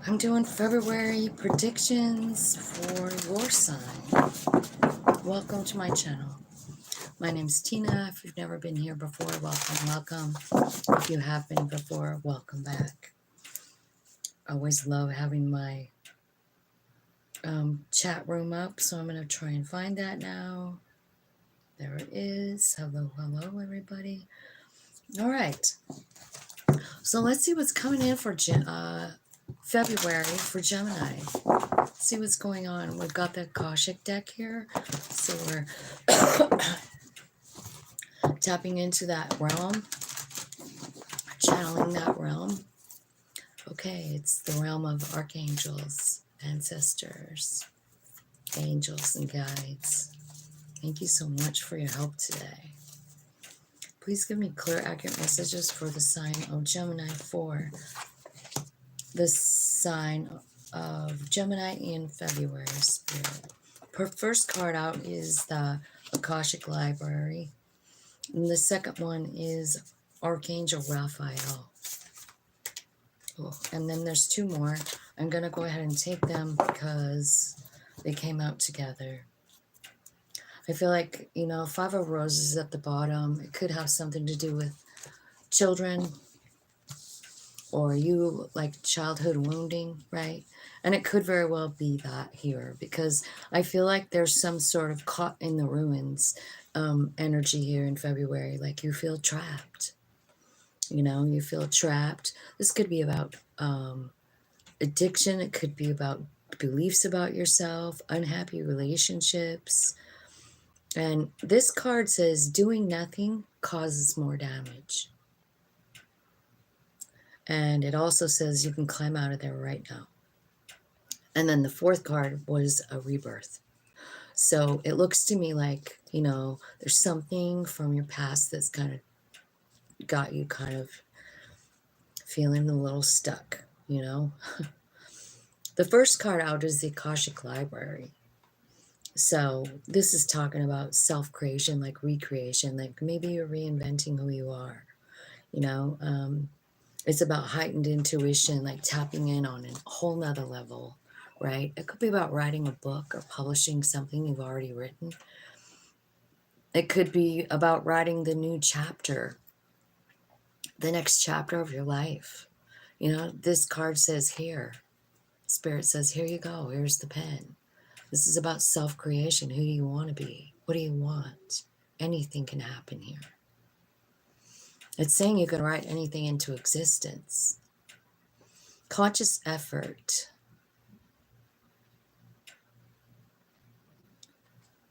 I'm doing February predictions for your sign. Welcome to my channel. My name's Tina. If you've never been here before, welcome. If you have been before, welcome back. I always love having my chat room up, so I'm going to try and find that now. There it is. Hello, everybody. All right. So let's see what's coming in for February for Gemini. See what's going on. We've got the Akashic deck here. So we're tapping into that realm, channeling that realm. Okay, it's the realm of archangels, ancestors, angels, and guides. Thank you so much for your help today. Please give me clear, accurate messages for the sign of Gemini for the sign of Gemini in February, Spirit. First card out is the Akashic Library. And the second one is Archangel Raphael. Oh, and then there's two more. I'm going to go ahead and take them because they came out together. I feel like, Five of Roses at the bottom. It could have something to do with children or you, like childhood wounding, right? And it could very well be that here because I feel like there's some sort of caught in the ruins energy here in February. Like you feel trapped. You feel trapped. This could be about addiction. It could be about beliefs about yourself, unhappy relationships. And this card says doing nothing causes more damage. And it also says you can climb out of there right now. And then the fourth card was a rebirth. So it looks to me like, there's something from your past that's kind of got you kind of feeling a little stuck, The first card out is the Akashic Library. So this is talking about self-creation, like recreation, like maybe you're reinventing who you are, It's about heightened intuition, like tapping in on a whole nother level, right? It could be about writing a book or publishing something you've already written. It could be about writing the new chapter, the next chapter of your life. This card says here, Spirit says, here you go, here's the pen. This is about self-creation. Who do you want to be? What do you want? Anything can happen here. It's saying you can write anything into existence. Conscious effort.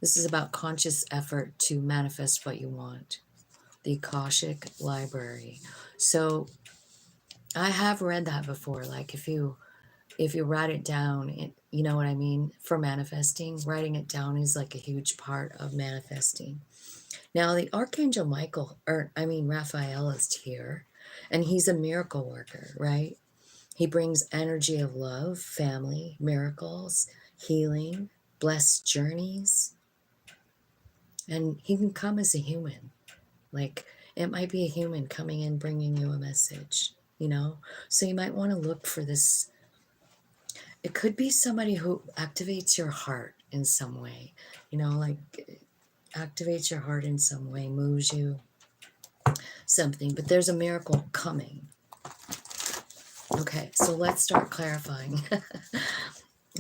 This is about conscious effort to manifest what you want. The Akashic Library. So I have read that before. Like if you write it down, you know what I mean? For manifesting, writing it down is like a huge part of manifesting. Now the Archangel Raphael is here, and he's a miracle worker, right? He brings energy of love, family, miracles, healing, blessed journeys. And he can come as a human. Like it might be a human coming in, bringing you a message, So you might want to look for this. It could be somebody who activates your heart in some way, like activates your heart in some way, moves you, something. But there's a miracle coming. Okay, so let's start clarifying.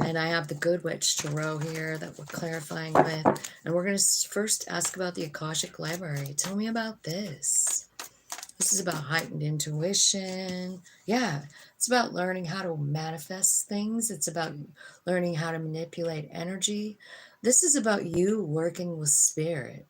And I have the Good Witch Tarot here that we're clarifying with. And we're going to first ask about the Akashic Library. Tell me about this. This is about heightened intuition. Yeah, it's about learning how to manifest things. It's about learning how to manipulate energy. This is about you working with spirit.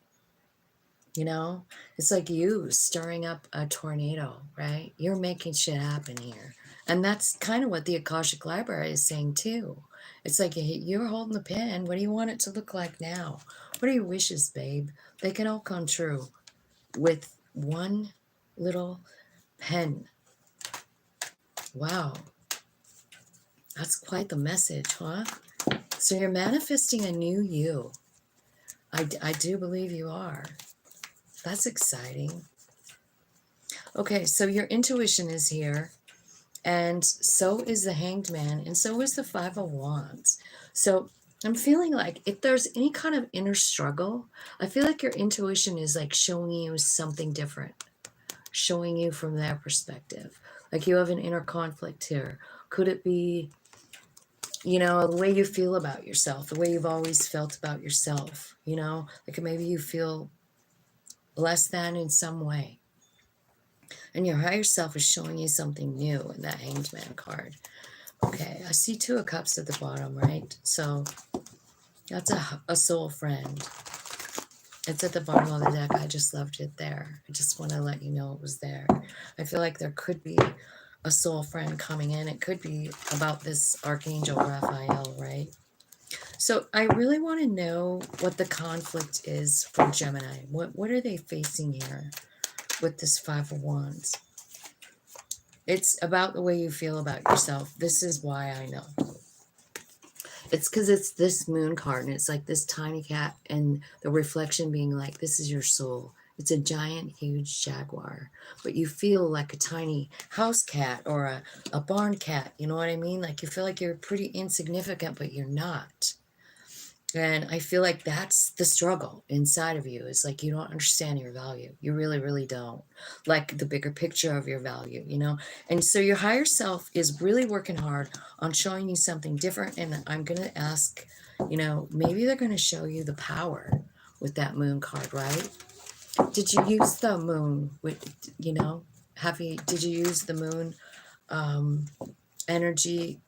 It's like you stirring up a tornado, right? You're making shit happen here. And that's kind of what the Akashic Library is saying too. It's like you're holding the pen. What do you want it to look like now? What are your wishes, babe? They can all come true with one little pen. Wow. That's quite the message, huh? So you're manifesting a new you. I do believe you are. That's exciting. Okay, so your intuition is here. And so is the Hanged Man, and so is the Five of Wands. So I'm feeling like if there's any kind of inner struggle, I feel like your intuition is like showing you something different, showing you from their perspective. Like you have an inner conflict here. Could it be, the way you feel about yourself, the way you've always felt about yourself, like maybe you feel less than in some way. And your higher self is showing you something new in that Hanged Man card. Okay, I see Two of Cups at the bottom, right? So that's a soul friend. It's at the bottom of the deck. I just left it there. I just want to let you know it was there. I feel like there could be a soul friend coming in. It could be about this Archangel Raphael, right? So I really want to know what the conflict is for Gemini. What are they facing here with this Five of Wands? It's about the way you feel about yourself. This is why I know. It's because it's this moon card, and it's like this tiny cat, and the reflection being like, this is your soul. It's a giant, huge jaguar, but you feel like a tiny house cat or a barn cat. You know what I mean? Like you feel like you're pretty insignificant, but you're not. And I feel like that's the struggle inside of you. Is like you don't understand your value. You really, really don't. Like the bigger picture of your value. And so your higher self is really working hard on showing you something different. And I'm going to ask, maybe they're going to show you the power with that moon card, right? Did you use the moon did you use the moon energy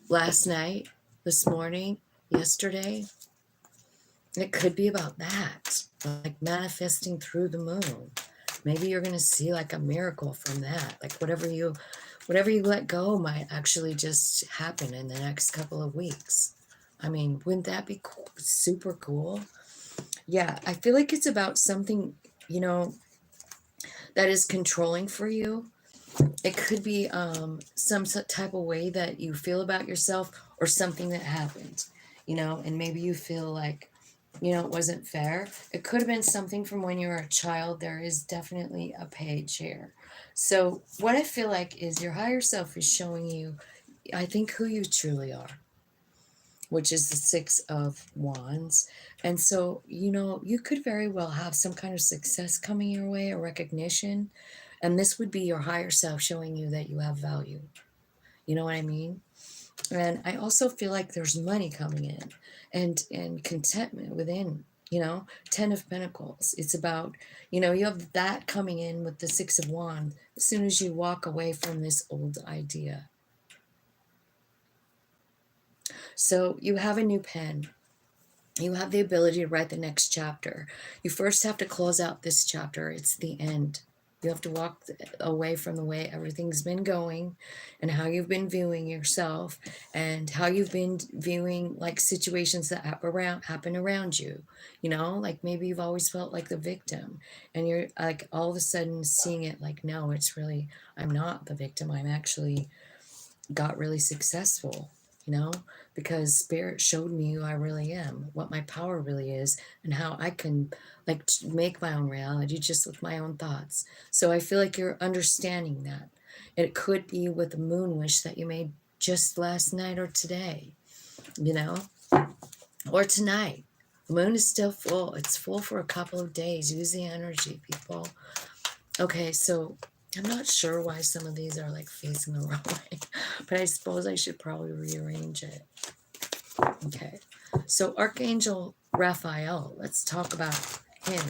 last night, this morning, yesterday? It could be about that, like manifesting through the moon. Maybe you're going to see like a miracle from that. Like whatever you let go might actually just happen in the next couple of weeks. I mean, wouldn't that be cool? Super cool? Yeah, I feel like it's about something, that is controlling for you. It could be some type of way that you feel about yourself or something that happened, and maybe you feel like, it wasn't fair. It could have been something from when you were a child. There is definitely a page here. So what I feel like is your higher self is showing you, I think, who you truly are, which is the Six of Wands. And so, you could very well have some kind of success coming your way, a recognition. And this would be your higher self showing you that you have value. You know what I mean? And I also feel like there's money coming in and contentment within, 10 of Pentacles. It's about, you have that coming in with the Six of Wands as soon as you walk away from this old idea. So you have a new pen. You have the ability to write the next chapter. You first have to close out this chapter. It's the end. You have to walk away from the way everything's been going and how you've been viewing yourself and how you've been viewing like situations that happen around you. Like maybe you've always felt like the victim and you're like all of a sudden seeing it like, no, it's really, I'm not the victim. I'm actually got really successful, because Spirit showed me who I really am, what my power really is, and how I can like make my own reality just with my own thoughts. So I feel like you're understanding that. It could be with a moon wish that you made just last night or today, or tonight. The moon is still full. It's full for a couple of days. Use the energy, people. Okay, so I'm not sure why some of these are like facing the wrong way, but I suppose I should probably rearrange it. Okay, so Archangel Raphael, let's talk about him.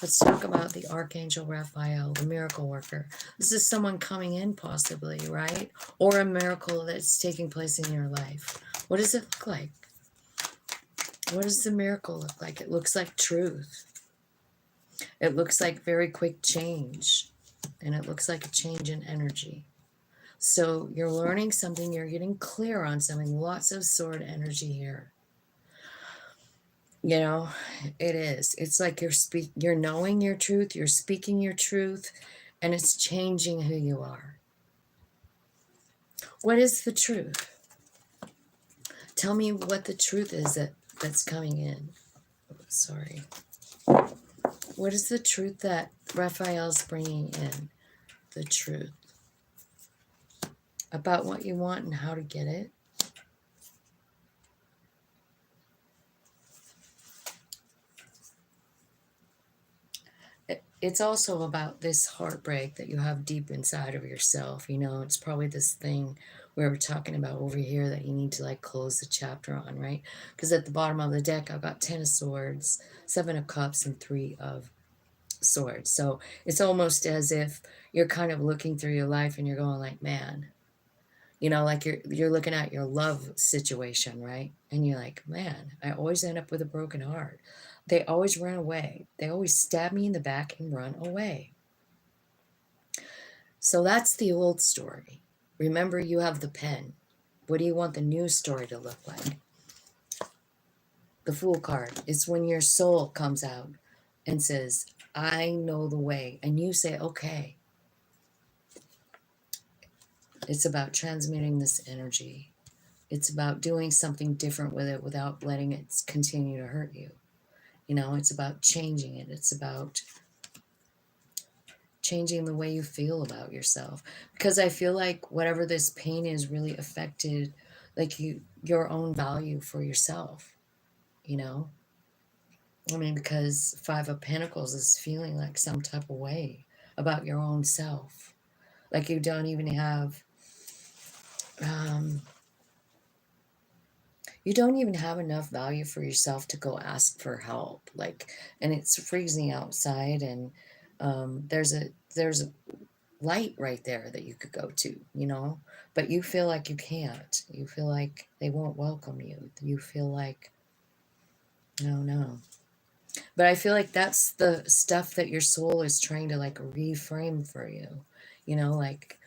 Let's talk about the Archangel Raphael, the miracle worker. This is someone coming in possibly, right? Or a miracle that's taking place in your life. What does it look like? What does the miracle look like? It looks like truth. It looks like very quick change. And it looks like a change in energy. So you're learning something, you're getting clear on something. Lots of sword energy here. It is. It's like you're knowing your truth, you're speaking your truth, and it's changing who you are. What is the truth? Tell me what the truth is that's coming in. Sorry. What is the truth that Raphael's bringing in? The truth. about what you want and how to get it. It's also about this heartbreak that you have deep inside of yourself. You know, it's probably this thing we were talking about over here that you need to like close the chapter on, right? Because at the bottom of the deck, I've got 10 of Swords, 7 of Cups, and 3 of Swords. So it's almost as if you're kind of looking through your life and you're going like, man, you know, like you're looking at your love situation, right? And you're like, man, I always end up with a broken heart. They always run away. They always stab me in the back and run away. So that's the old story. Remember, you have the pen. What do you want the new story to look like? The Fool card. It's when your soul comes out and says, I know the way. And you say, okay. It's about transmuting this energy. It's about doing something different with it without letting it continue to hurt you. You know, it's about changing it. It's about changing the way you feel about yourself. Because I feel like whatever this pain is really affected, like your own value for yourself, you know? I mean, because 5 of Pentacles is feeling like some type of way about your own self. Like you don't even have, you don't even have enough value for yourself to go ask for help. Like, and it's freezing outside, and there's a light right there that you could go to, you know, but you feel like you can't. You feel like they won't welcome you. You feel like, no. But I feel like that's the stuff that your soul is trying to like reframe for you. You know, like,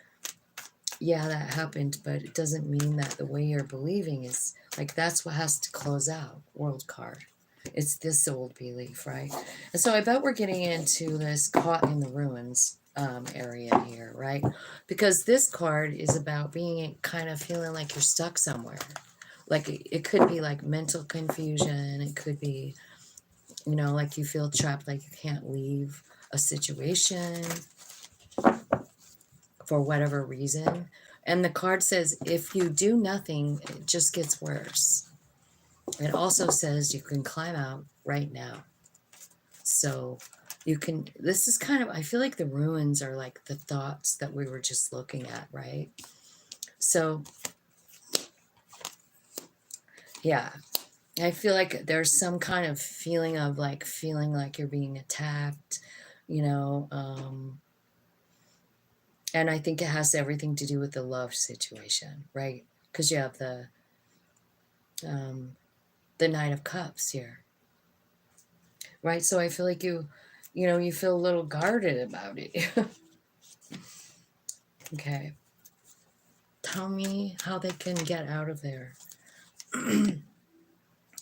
yeah, that happened, but it doesn't mean that the way you're believing is like that's what has to close out. World card. It's this old belief, right? And so I bet we're getting into this caught in the ruins area here, right? Because this card is about being kind of feeling like you're stuck somewhere. Like it could be like mental confusion. It could be, you know, like you feel trapped, like you can't leave a situation for whatever reason. And the card says, if you do nothing, it just gets worse. It also says you can climb out right now. So you can, this is kind of, I feel like the ruins are like the thoughts that we were just looking at, right? So, yeah, I feel like there's some kind of feeling of like feeling like you're being attacked, you know, and I think it has everything to do with the love situation, right? Because you have the Knight of Cups here, right? So I feel like you know, you feel a little guarded about it. Okay. Tell me how they can get out of there.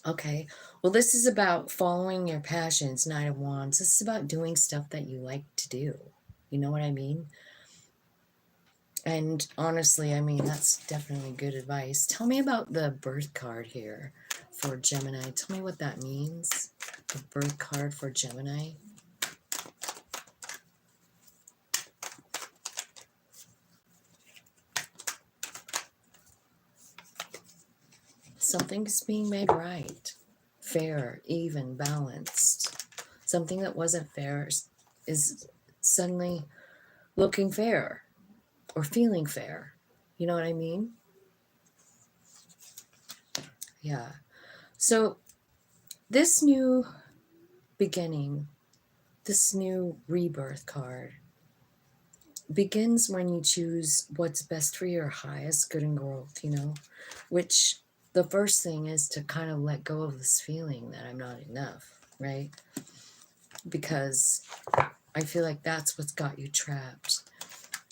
Okay. Well, this is about following your passions, Knight of Wands. This is about doing stuff that you like to do. You know what I mean? And honestly, I mean, that's definitely good advice. Tell me about the birth card here for Gemini. Tell me what that means. The birth card for Gemini. Something's being made right. Fair, even, balanced. Something that wasn't fair is suddenly looking fair or feeling fair. You know what I mean? Yeah. So this new beginning, this new rebirth card begins when you choose what's best for your highest good and growth, you know, which the first thing is to kind of let go of this feeling that I'm not enough, right? Because I feel like that's what's got you trapped.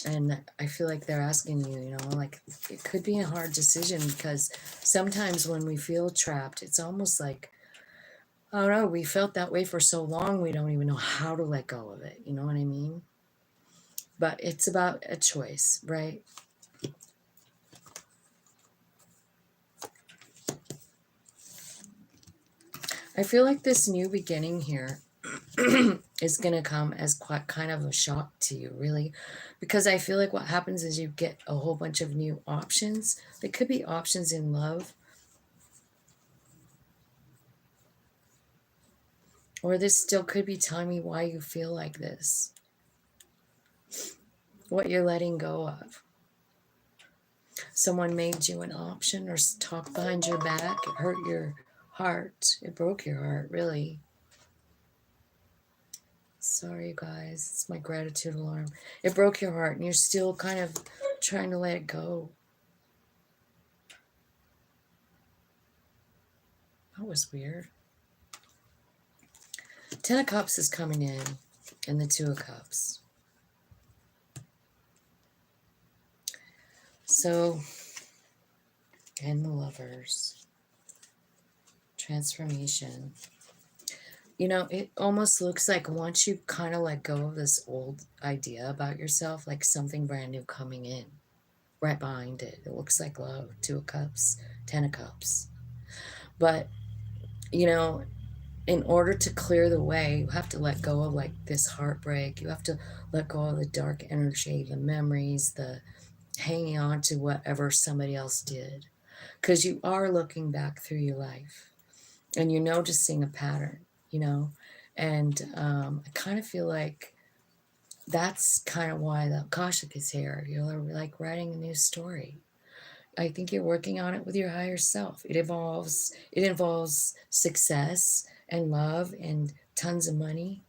And I feel like they're asking you, you know, like it could be a hard decision because sometimes when we feel trapped, it's almost like, I don't know, we felt that way for so long, we don't even know how to let go of it. You know what I mean? But it's about a choice, right? I feel like this new beginning here is going to come as quite kind of a shock to you, really, because I feel like what happens is you get a whole bunch of new options. There could be options in love, or this still could be telling me why you feel like this, what you're letting go of. Someone made you an option or talked behind your back. It hurt your heart. It broke your heart, really. Sorry, guys. It's my gratitude alarm. It broke your heart, and you're still kind of trying to let it go. That was weird. 10 of Cups is coming in, and the 2 of Cups. So, and the Lovers. Transformation. You know, it almost looks like once you kind of let go of this old idea about yourself, like something brand new coming in right behind it. It looks like love. 2 of Cups, 10 of Cups. But, you know, in order to clear the way, you have to let go of like this heartbreak. You have to let go of the dark energy, the memories, the hanging on to whatever somebody else did. Because you are looking back through your life and you're noticing a pattern, you know. And I kind of feel like that's kind of why the Akashic is here. You're like writing a new story. I think you're working on it with your higher self. It involves success and love and tons of money,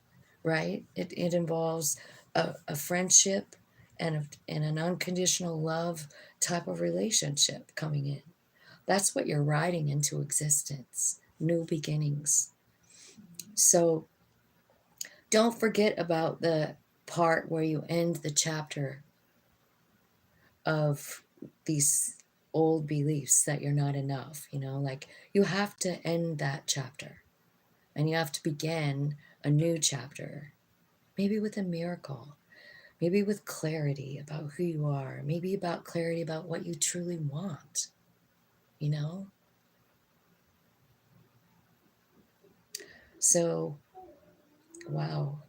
right? It involves a friendship and an unconditional love type of relationship coming in. That's what you're writing into existence, new beginnings. So don't forget about the part where you end the chapter of these old beliefs that you're not enough, you know, like you have to end that chapter and you have to begin a new chapter, maybe with a miracle, maybe with clarity about who you are, maybe about clarity about what you truly want, you know? So, wow,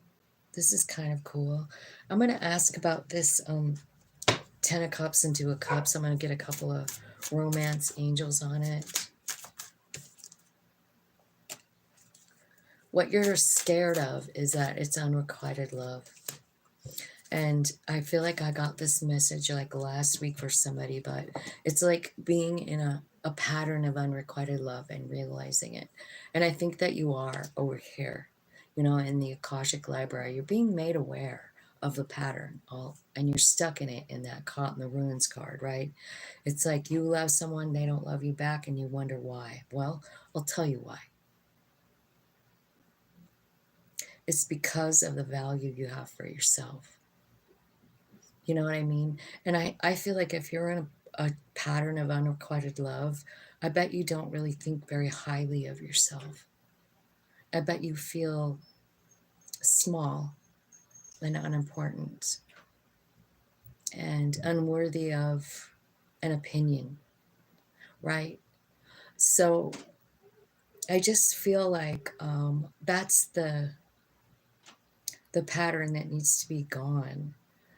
this is kind of cool. I'm going to ask about this 10 of Cups and 2 of Cups. I'm going to get a couple of romance angels on it. What you're scared of is that it's unrequited love. And I feel like I got this message like last week for somebody, but it's like being in a pattern of unrequited love and realizing it. And I think that you are over here, you know, in the Akashic Library. You're being made aware of the pattern, and you're stuck in it in that Caught in the Ruins card, right? It's like you love someone, they don't love you back, and you wonder why. Well, I'll tell you why. It's because of the value you have for yourself. You know what I mean? And I feel like if you're in a pattern of unrequited love, I bet you don't really think very highly of yourself. I bet you feel small and unimportant and unworthy of an opinion, right? So I just feel like that's the pattern that needs to be gone.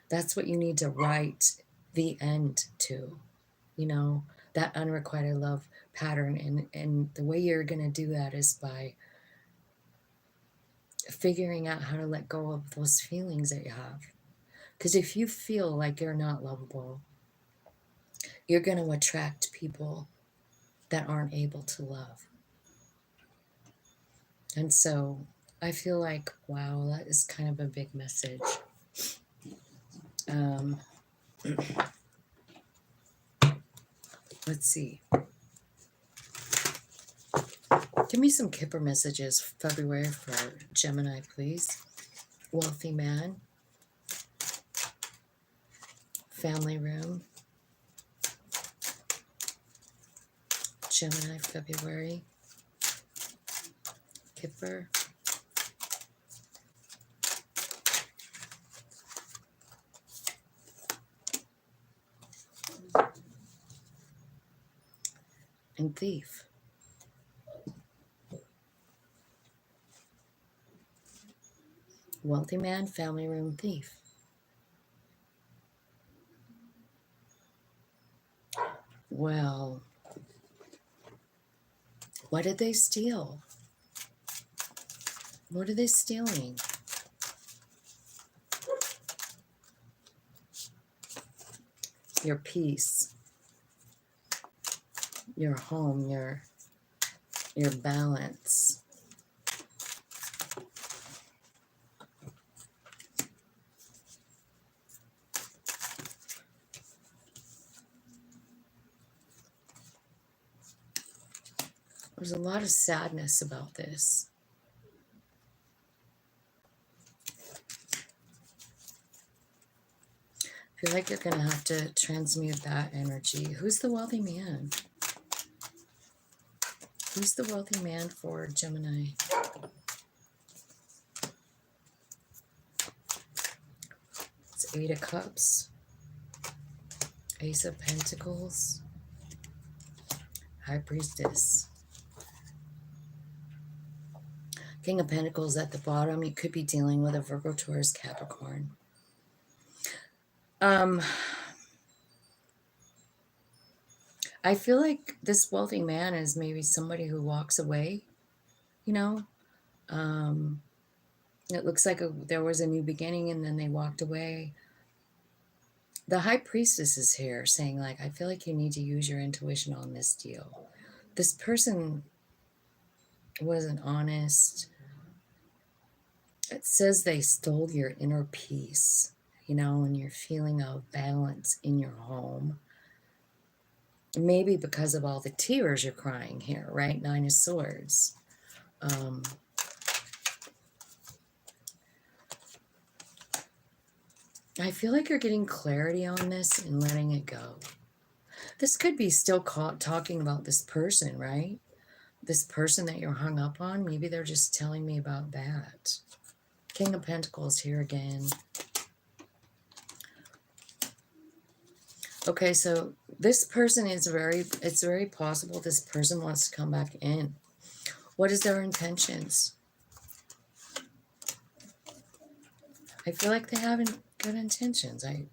That's what you need to write the end to, you know, that unrequited love pattern. And the way you're going to do that is by figuring out how to let go of those feelings that you have. Because if you feel like you're not lovable, you're going to attract people that aren't able to love. And so I feel like, wow, that is kind of a big message. Let's see. Give me some Kipper messages February for Gemini, please. Wealthy man. Family room. Gemini, February. Kipper. And Thief. Wealthy man, family room thief. Well, what did they steal? What are they stealing? Your peace, your home, your balance. There's a lot of sadness about this. I feel like you're going to have to transmute that energy. Who's the wealthy man? Who's the wealthy man for Gemini? It's 8 of Cups, Ace of Pentacles, High Priestess, King of Pentacles at the bottom. You could be dealing with a Virgo, Taurus, Capricorn. I feel like this wealthy man is maybe somebody who walks away, you know. It looks like there was a new beginning and then they walked away. The High Priestess is here saying, like, I feel like you need to use your intuition on this deal. This person wasn't honest. It says they stole your inner peace, you know, and your feeling of balance in your home. Maybe because of all the tears you're crying here, right? 9 of Swords. I feel like you're getting clarity on this and letting it go. This could be still talking about this person, right? This person that you're hung up on. Maybe they're just telling me about that. King of Pentacles here again. Okay, so this person is it's very possible this person wants to come back in. What is their intentions? I feel like they have good intentions. I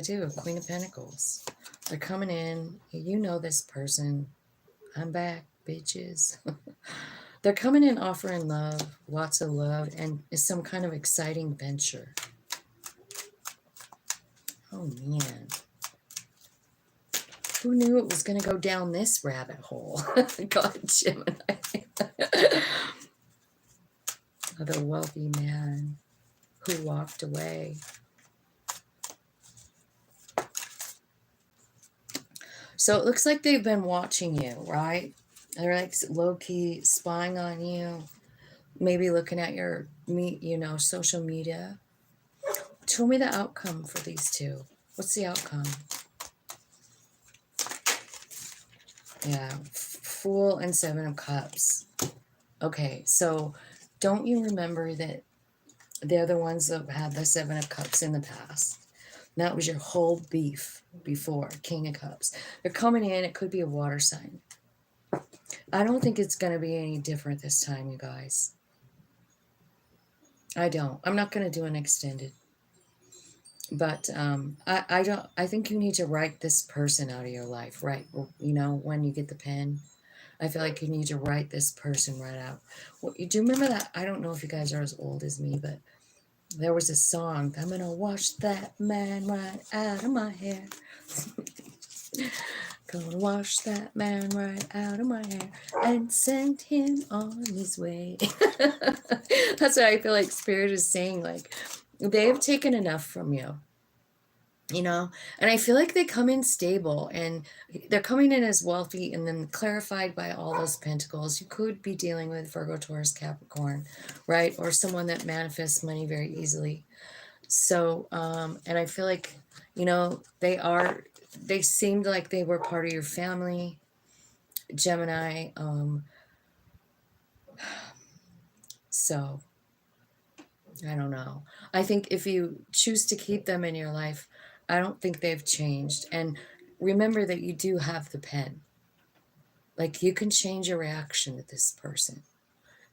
do. Queen of Pentacles. They're coming in. You know this person. I'm back, bitches. They're coming in offering love, lots of love, and it's some kind of exciting venture. Oh, man. Who knew it was going to go down this rabbit hole? God, Gemini. The wealthy man who walked away. So it looks like they've been watching you, right? They're like low-key spying on you. Maybe looking at your, social media. Tell me the outcome for these two. What's the outcome? Yeah, Fool and 7 of Cups. Okay, so don't you remember that they're the ones that had the 7 of Cups in the past? That was your whole beef before, King of Cups. They're coming in. It could be a water sign. I don't think it's going to be any different this time, you guys. I don't. I'm not going to do an extended. But I think you need to write this person out of your life, right? When you get the pen, I feel like you need to write this person right out. Well, do you remember that? I don't know if you guys are as old as me, but there was a song, I'm going to wash that man right out of my hair. Gonna wash that man right out of my hair and send him on his way. That's what I feel like Spirit is saying. Like, they have taken enough from you. And I feel like they come in stable and they're coming in as wealthy and then clarified by all those pentacles. You could be dealing with Virgo, Taurus, Capricorn, right? Or someone that manifests money very easily. So, and I feel like, they seemed like they were part of your family, Gemini. So I don't know. I think if you choose to keep them in your life, I don't think they've changed. And remember that you do have the pen. Like, you can change your reaction to this person.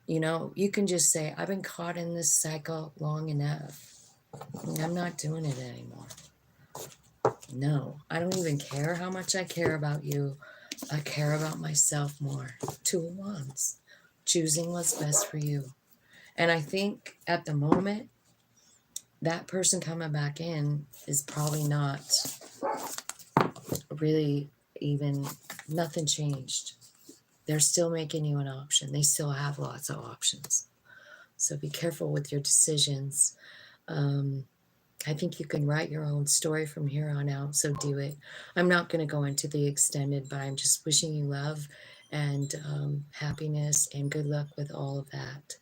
You know, you can just say, I've been caught in this cycle long enough. I'm not doing it anymore. No, I don't even care how much I care about you. I care about myself more. Two of Wands, choosing what's best for you. And I think at the moment, that person coming back in is probably not really even, nothing changed. They're still making you an option. They still have lots of options. So be careful with your decisions. Um, I think you can write your own story from here on out, so do it. I'm not going to go into the extended, but I'm just wishing you love and happiness and good luck with all of that.